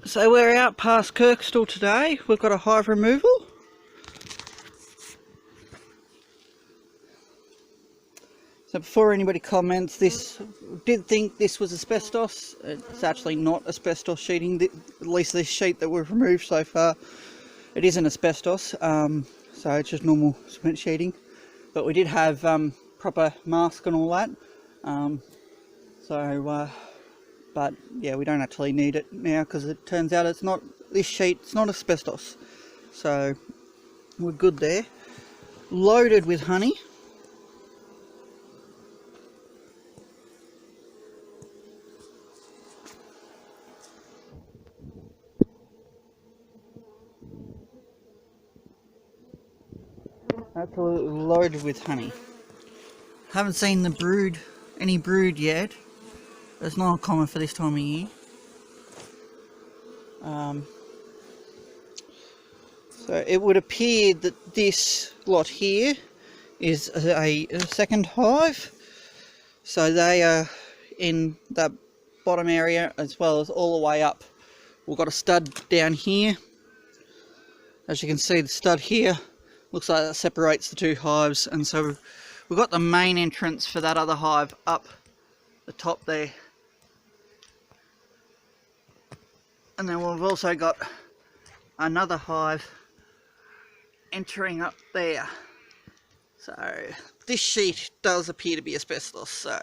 So we're out past Kirstall today. We've got a hive removal. So before anybody comments, did think this was asbestos. It's actually not asbestos sheeting, at least this sheet that we've removed so far. It isn't asbestos, so it's just normal cement sheeting. But we did have proper mask and all that. But yeah, we don't actually need it now because it turns out it's not, this sheet's not asbestos. So we're good there. Loaded with honey. Absolutely loaded with honey. Haven't seen any brood yet. It's not common for this time of year. So it would appear that this lot here is a second hive. So they are in that bottom area as well as all the way up. We've got a stud down here. As you can see, the stud here looks like that separates the two hives, and so we've got the main entrance for that other hive up the top there. And then we've also got another hive entering up there. So this sheet does appear to be asbestos, so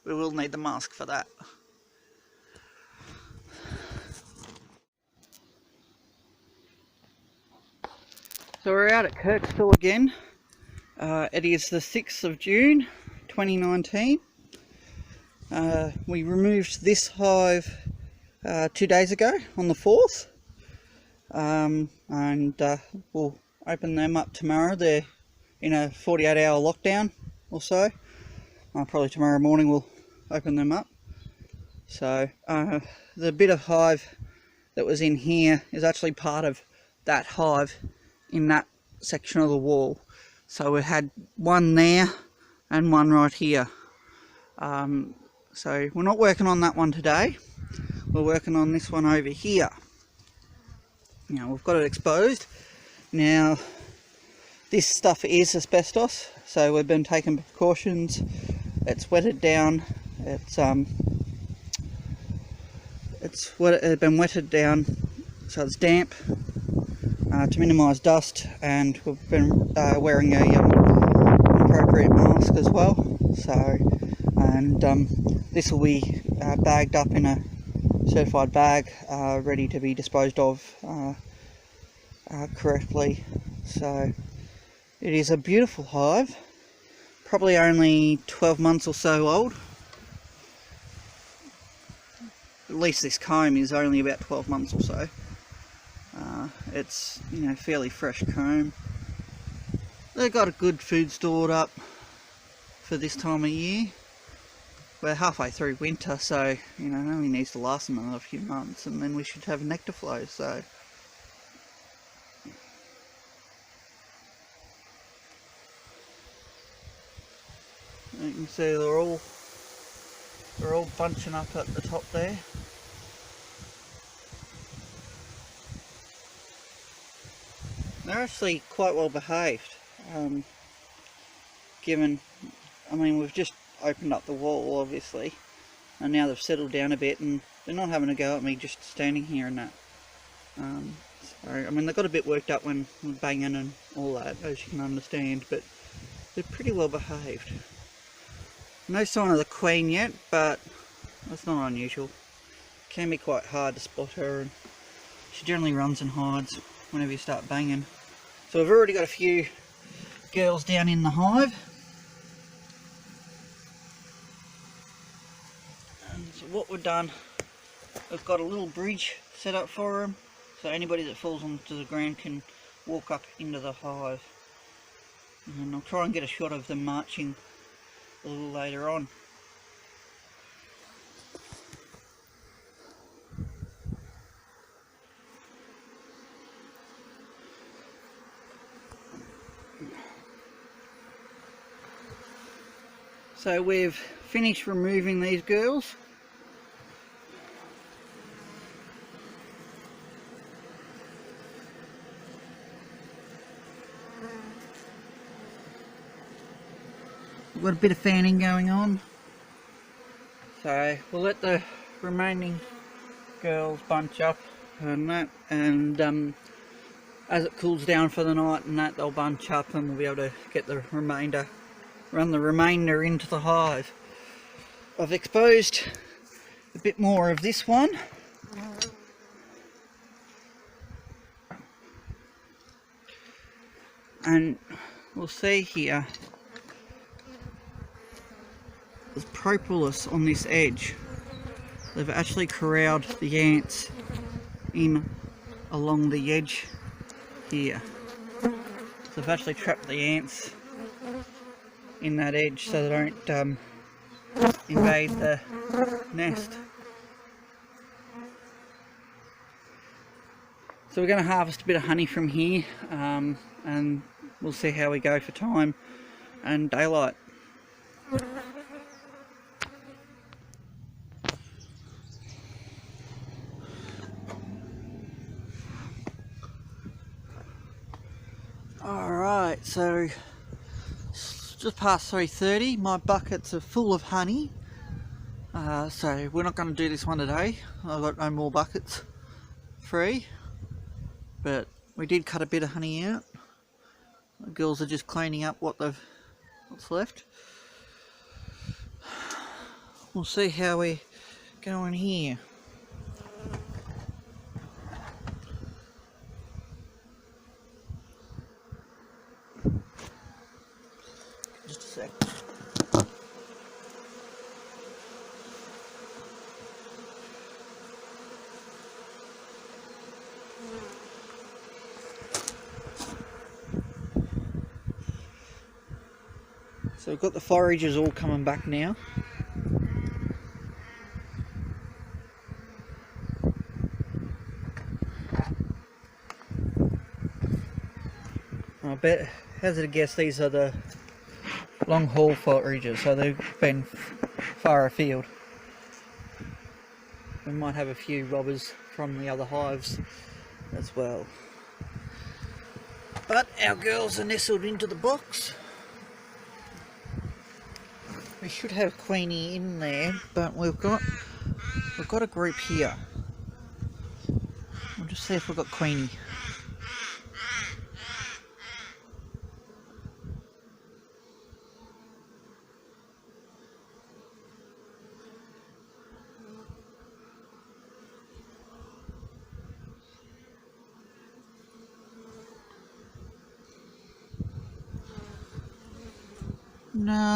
we will need the mask for that. So we're out at Kirstall again. It is the 6th of June 2019. We removed this hive 2 days ago on the 4th, and we'll open them up tomorrow. They're in a 48-hour lockdown or so. Probably tomorrow morning we'll open them up. So the bit of hive that was in here is actually part of that hive in that section of the wall. So we had one there and one right here. So we're not working on that one today. We're working on this one over here. Now we've got it exposed. Now this stuff is asbestos, so we've been taking precautions. It's wetted down. It's been wetted down, so it's damp to minimise dust, and we've been wearing a appropriate mask as well. So, and this will be bagged up in a certified bag, ready to be disposed of correctly. So it is a beautiful hive, probably only 12 months or so old. At least this comb is only about 12 months or so. It's, you know, fairly fresh comb. They've got a good food stored up for this time of year. We're halfway through winter, so, you know, it only needs to last another few months, and then we should have nectar flow. So you can see they're all bunching up at the top there. They're actually quite well behaved, given, I mean, we've just opened up the wall obviously, and now they've settled down a bit and they're not having a go at me just standing here and that. So, I mean, they got a bit worked up when banging and all that, as you can understand, but they're pretty well behaved. No sign of the queen yet, but that's not unusual. It can be quite hard to spot her, and she generally runs and hides whenever you start banging. So we've already got a few girls down in the hive. And so what we've done, we've got a little bridge set up for them, so anybody that falls onto the ground can walk up into the hive. And I'll try and get a shot of them marching a little later on. So we've finished removing these girls. got a bit of fanning going on. So we'll let the remaining girls bunch up and that, and as it cools down for the night and that, they'll bunch up and we'll be able to get the remainder, run the remainder into the hive. I've exposed a bit more of this one. And we'll see here, there's propolis on this edge. They've actually corralled the ants in along the edge here. So they've actually trapped the ants in that edge so they don't invade the nest. So we're going to harvest a bit of honey from here, and we'll see how we go for time and daylight. Alright, so just past 3:30, my buckets are full of honey, so we're not going to do this one today. I've got no more buckets free, but we did cut a bit of honey out. The girls are just cleaning up what's left. We'll see how we go in here. Just a sec. So we've got the foragers all coming back now. I bet, hazard a guess, these are the long haul foragers, so they've been far afield. We might have a few robbers from the other hives as well. But our girls are nestled into the box. We should have Queenie in there, but we've got a group here. We'll just see if we've got Queenie.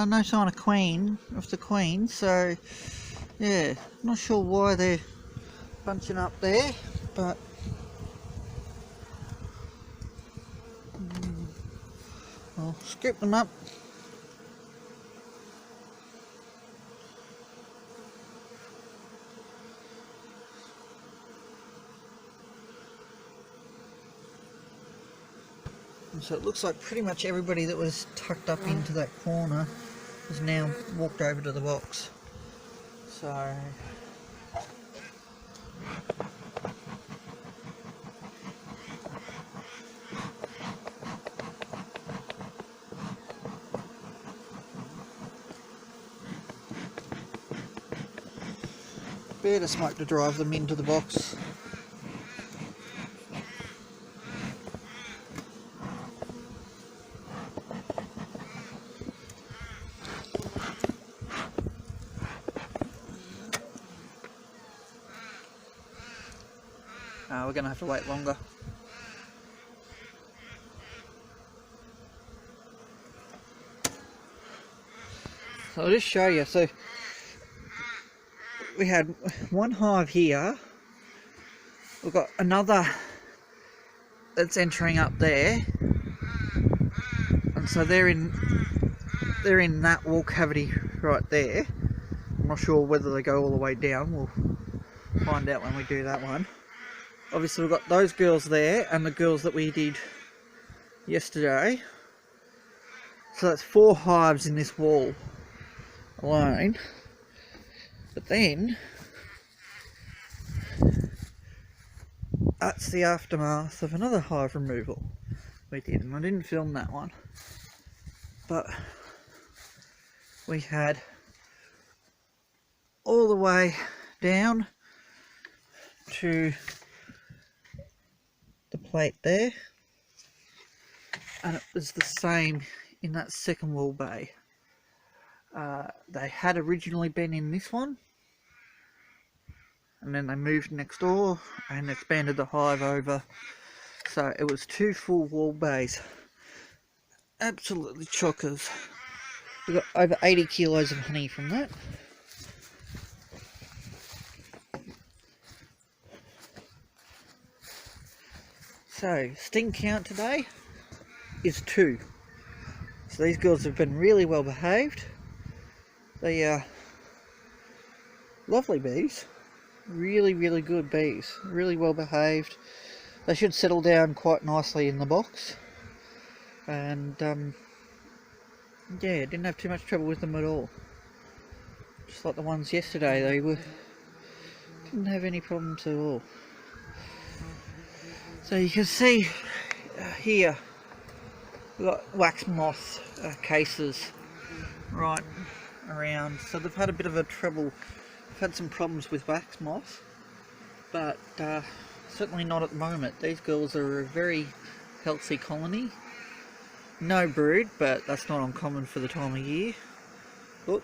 No sign of the queen, so yeah, not sure why they're bunching up there, but I'll scoop them up. So it looks like pretty much everybody that was tucked up into that corner has now walked over to the box. So bit of smoke to drive them into the box. We're going to have to wait longer. So I'll just show you. So we had one hive here. We've got another that's entering up there, and so they're in that wall cavity right there. I'm not sure whether they go all the way down. We'll find out when we do that one. Obviously we've got those girls there and the girls that we did yesterday. So that's 4 hives in this wall alone. But then that's the aftermath of another hive removal we did, and I didn't film that one. But we had all the way down to the plate there, and it was the same in that second wall bay. They had originally been in this one, and then they moved next door and expanded the hive over, so it was 2 full wall bays. Absolutely chockers. We got over 80 kilos of honey from that. So sting count today is 2. So these girls have been really well behaved. They are lovely bees, really good bees, really well behaved. They should settle down quite nicely in the box, and yeah, didn't have too much trouble with them at all. Just like the ones yesterday, didn't have any problems at all. So you can see here we've got wax moth cases right around, so they've had a bit of a trouble. They've had some problems with wax moth, but certainly not at the moment. These girls are a very healthy colony. No brood, but that's not uncommon for the time of year. Look,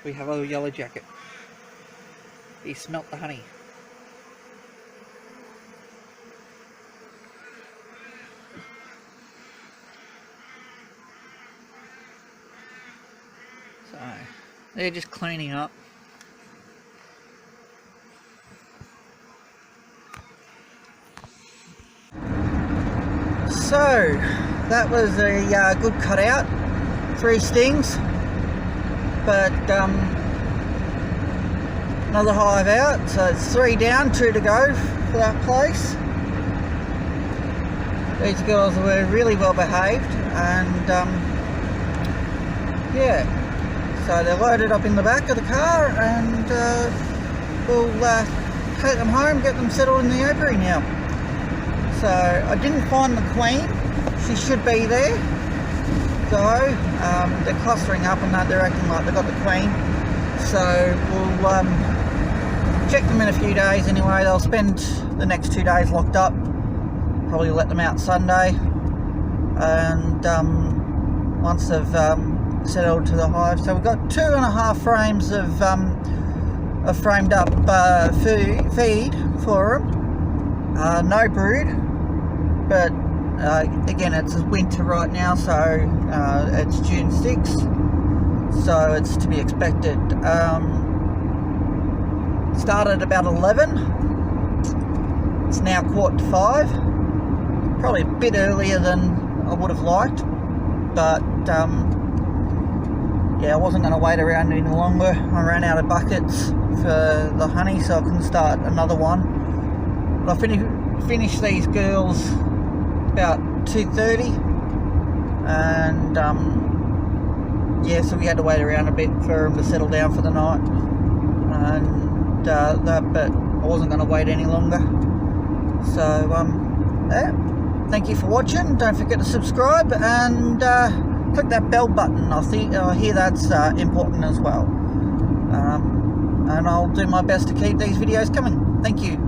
we have a yellow jacket. He smelt the honey. So they're just cleaning up. So that was a good cutout. 3 stings, but another hive out, so it's 3 down, 2 to go for that place. These girls were really well behaved, and yeah, so they're loaded up in the back of the car, and we'll take them home, get them settled in the apiary now. So I didn't find the queen. She should be there. So they're clustering up and they're acting like they've got the queen. So we'll check them in a few days anyway. They'll spend the next 2 days locked up. Probably let them out Sunday. And once they've settled to the hive. So we've got 2.5 frames of framed up feed for them. No brood. But again, it's winter right now, so it's June 6th, so it's to be expected. Started about 11, it's now 4:45, probably a bit earlier than I would have liked, but yeah, I wasn't going to wait around any longer. I ran out of buckets for the honey, so I couldn't start another one. But I finished these girls about 2:30, and yeah, so we had to wait around a bit for them to settle down for the night, and but I wasn't going to wait any longer. So yeah, thank you for watching. Don't forget to subscribe and click that bell button. I hear that's important as well, and I'll do my best to keep these videos coming. Thank you.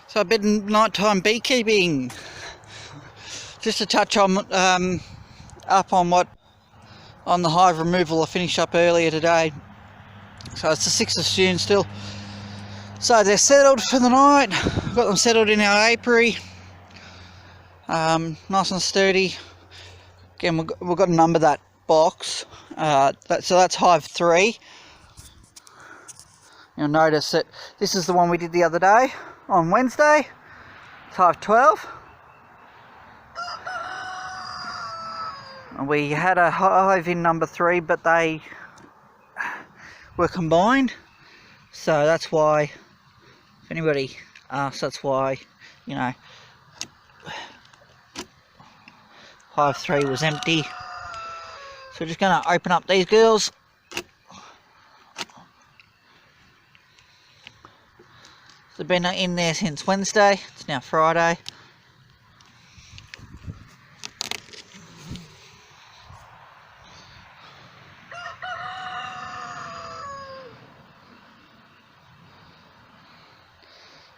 So a bit of nighttime beekeeping. Just to touch on up on the hive removal I finished up earlier today. So it's the 6th of June still. So they're settled for the night. Got them settled in our apiary. Nice and sturdy. Again, we've got to number that box. So that's hive 3. You'll notice that this is the one we did the other day. On Wednesday, it's hive 12. We had a hive in number 3, but they were combined. So that's why, if anybody asks, that's why, you know, hive 3 was empty. So we're just going to open up these girls. They've been in there since Wednesday. It's now Friday.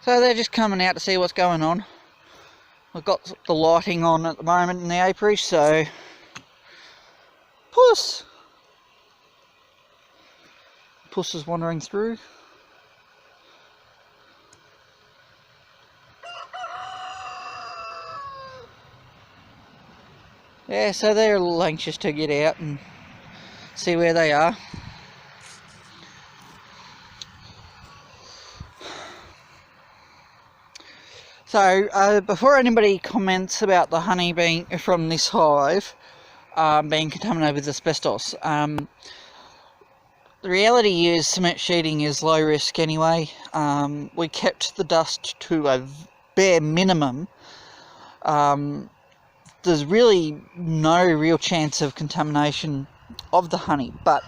So they're just coming out to see what's going on. We've got the lighting on at the moment in the apiary, so Puss is wandering through. Yeah, so they're a little anxious to get out and see where they are. So before anybody comments about the honey being from this hive being contaminated with asbestos, the reality is cement sheeting is low risk anyway. We kept the dust to a bare minimum. There's really no real chance of contamination of the honey, but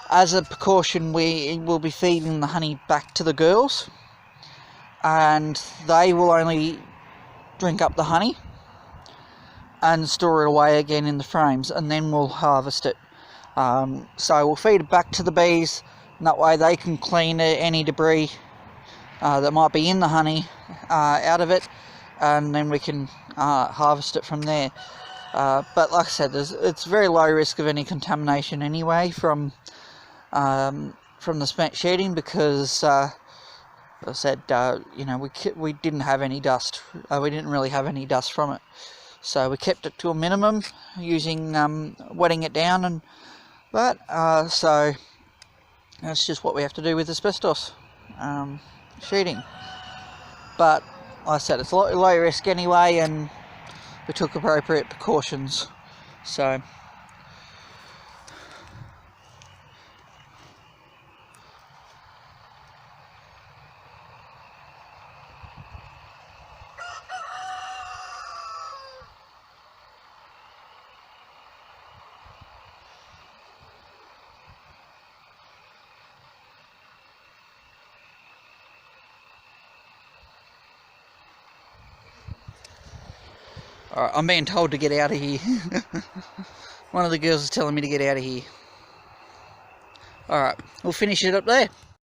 as a precaution we will be feeding the honey back to the girls, and they will only drink up the honey and store it away again in the frames, and then we'll harvest it. So we'll feed it back to the bees, and that way they can clean any debris that might be in the honey out of it, and then we can harvest it from there. But like I said, it's very low risk of any contamination anyway from the cement sheeting, because I said, you know, we didn't have any dust. We didn't really have any dust from it, so we kept it to a minimum using wetting it down, so that's just what we have to do with asbestos sheeting. But like I said, it's low risk anyway, and we took appropriate precautions. So alright, I'm being told to get out of here. One of the girls is telling me to get out of here. Alright, we'll finish it up there.